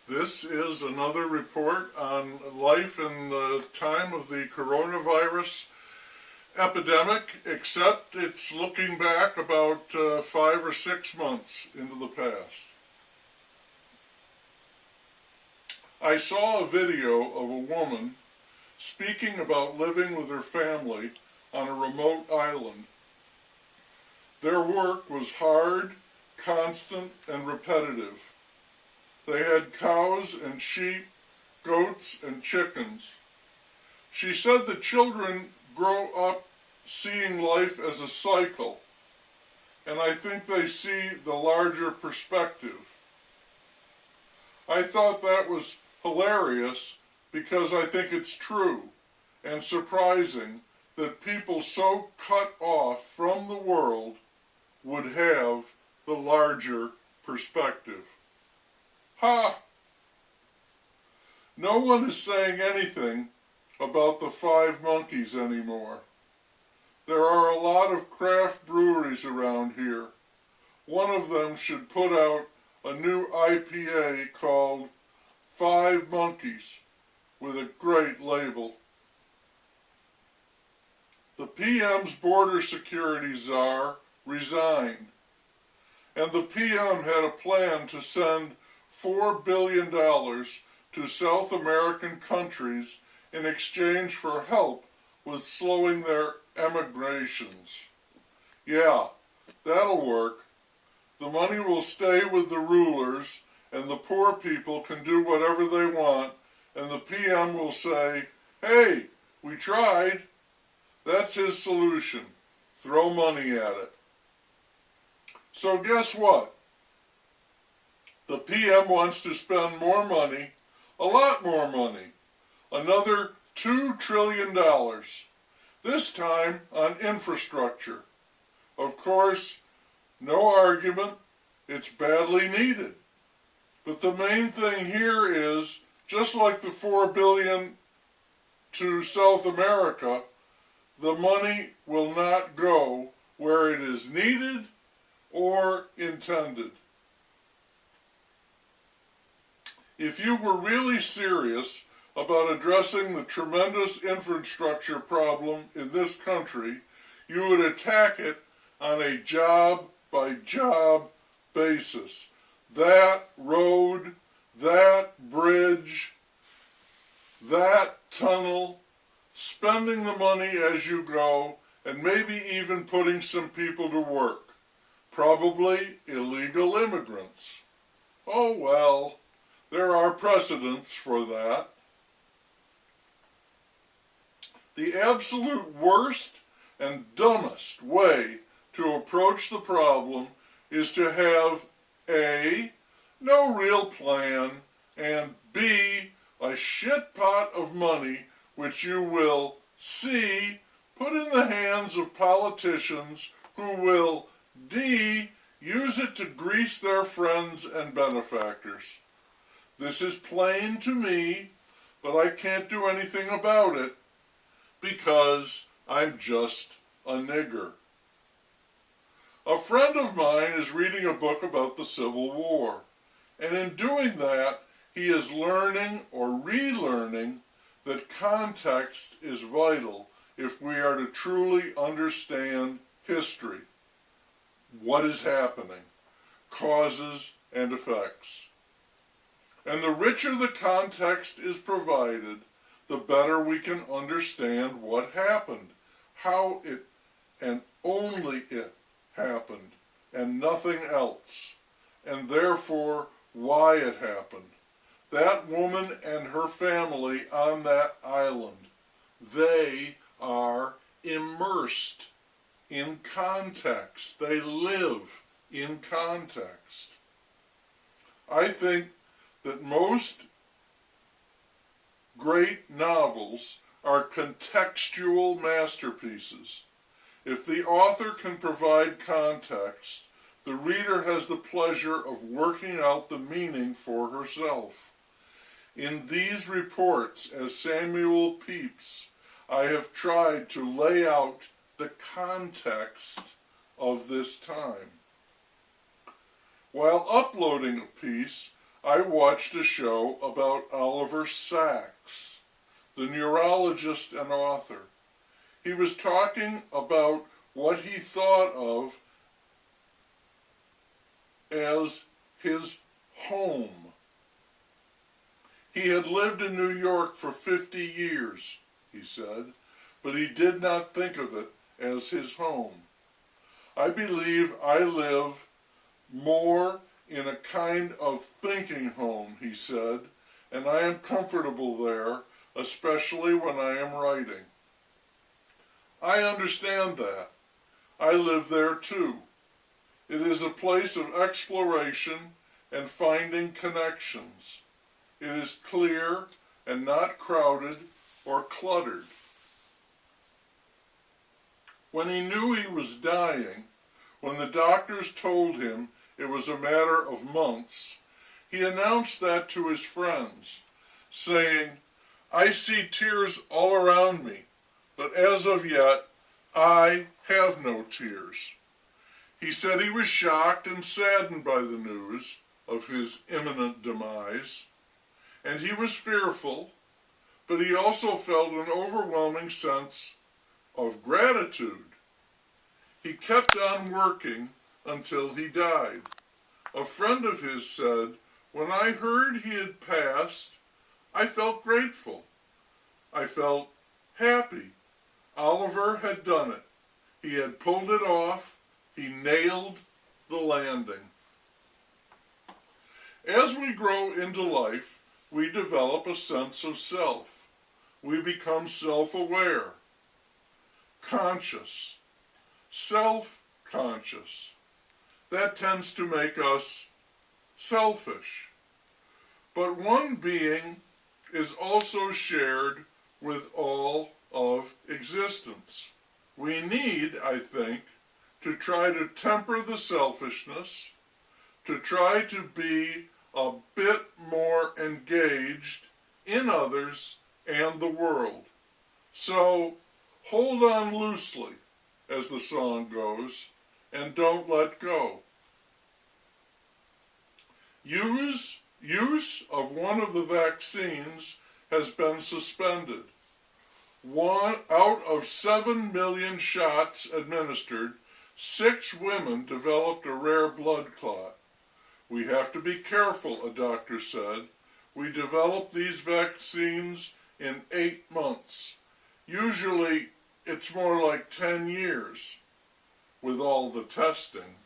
This is another report on life in the time of the coronavirus epidemic, except it's looking back about 5 or 6 months into the past. I saw a video of a woman speaking about living with her family on a remote island. Their work was hard, constant, and repetitive. They had cows and sheep, goats and chickens. She said the children grow up seeing life as a cycle, and I think they see the larger perspective. I thought that was hilarious because I think it's true and surprising that people so cut off from the world would have the larger perspective. Ha! No one is saying anything about the 5 monkeys anymore. There are a lot of craft breweries around here. One of them should put out a new IPA called 5 Monkeys with a great label. The PM's border security czar resigned, and the PM had a plan to send $4 billion to South American countries in exchange for help with slowing their emigrations. Yeah, that'll work. The money will stay with the rulers, and the poor people can do whatever they want, and the PM will say, "Hey, we tried." That's his solution. Throw money at it. So guess what? The PM wants to spend more money, a lot more money, another $2 trillion, this time on infrastructure. Of course, no argument, it's badly needed. But the main thing here is, just like the $4 billion to South America, the money will not go where it is needed or intended. If you were really serious about addressing the tremendous infrastructure problem in this country, you would attack it on a job-by-job basis. That road, that bridge, that tunnel, spending the money as you go, and maybe even putting some people to work. Probably illegal immigrants. Oh well. There are precedents for that. The absolute worst and dumbest way to approach the problem is to have A, no real plan, and B, a shit pot of money which you will C, put in the hands of politicians who will D, use it to grease their friends and benefactors. This is plain to me, but I can't do anything about it because I'm just a nigger. A friend of mine is reading a book about the Civil War, and in doing that, he is learning or relearning that context is vital if we are to truly understand history. What is happening? Causes and effects. And the richer the context is provided, the better we can understand what happened, how it and only it happened, and nothing else, and therefore why it happened. That woman and her family on that island, they are immersed in context. They live in context. I think that most great novels are contextual masterpieces. If the author can provide context, the reader has the pleasure of working out the meaning for herself. In these reports, as Samuel Pepys, I have tried to lay out the context of this time. While uploading a piece, I watched a show about Oliver Sacks, the neurologist and author. He was talking about what he thought of as his home. He had lived in New York for 50 years, he said, but he did not think of it as his home. I believe I live more in a kind of thinking home, he said, and I am comfortable there, especially when I am writing. I understand that. I live there too. It is a place of exploration and finding connections. It is clear and not crowded or cluttered. When he knew he was dying, when the doctors told him it was a matter of months, he announced that to his friends, saying, "I see tears all around me, but as of yet, I have no tears." He said he was shocked and saddened by the news of his imminent demise, and he was fearful, but he also felt an overwhelming sense of gratitude. He kept on working until he died. A friend of his said, "When I heard he had passed, I felt grateful. I felt happy. Oliver had done it. He had pulled it off. He nailed the landing." As we grow into life, we develop a sense of self. We become self-aware, conscious, self-conscious. That tends to make us selfish. But one being is also shared with all of existence. We need, I think, to try to temper the selfishness, to try to be a bit more engaged in others and the world. So hold on loosely, as the song goes, and don't let go. Use of one of the vaccines has been suspended. Out of 7 million shots administered, 6 women developed a rare blood clot. We have to be careful, a doctor said. We develop these vaccines in 8 months. Usually it's more like 10 years with all the testing.